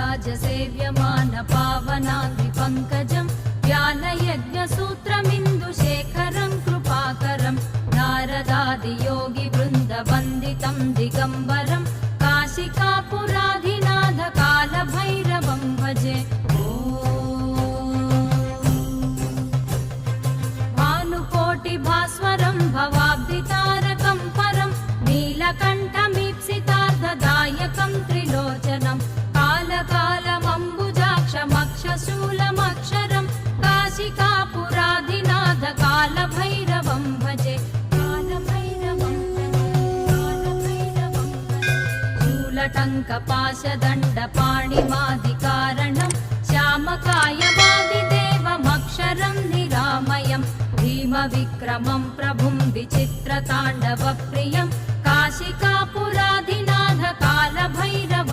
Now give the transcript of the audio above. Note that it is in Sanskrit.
सेव्यमान पावनाग्निपङ्कजं ज्ञानयज्ञसूत्रमिन्दुशेखरं कृपाकरं नारदादियोगिवृन्दवन्दितं दिगम्बरं काशिकापुराधिनाथ कालभैरवं भजे। भानुकोटिभास्वरं भवाब्धितारकं परं नीलकण्ठमीप्सितार्धदायकं त्रिलोचनं कालकालमम्बुजाक्षमक्षशूलमक्षरं काशिकापुराधिनाथ कालभैरवं भजे। शूलटङ्कपाशदण्डपाणिमादिकारणं श्यामकायमादिदेवमक्षरं निरामयं भीमविक्रमं प्रभुं विचित्रताण्डवप्रियं काशिकापुराधिनाथ कालभैरवं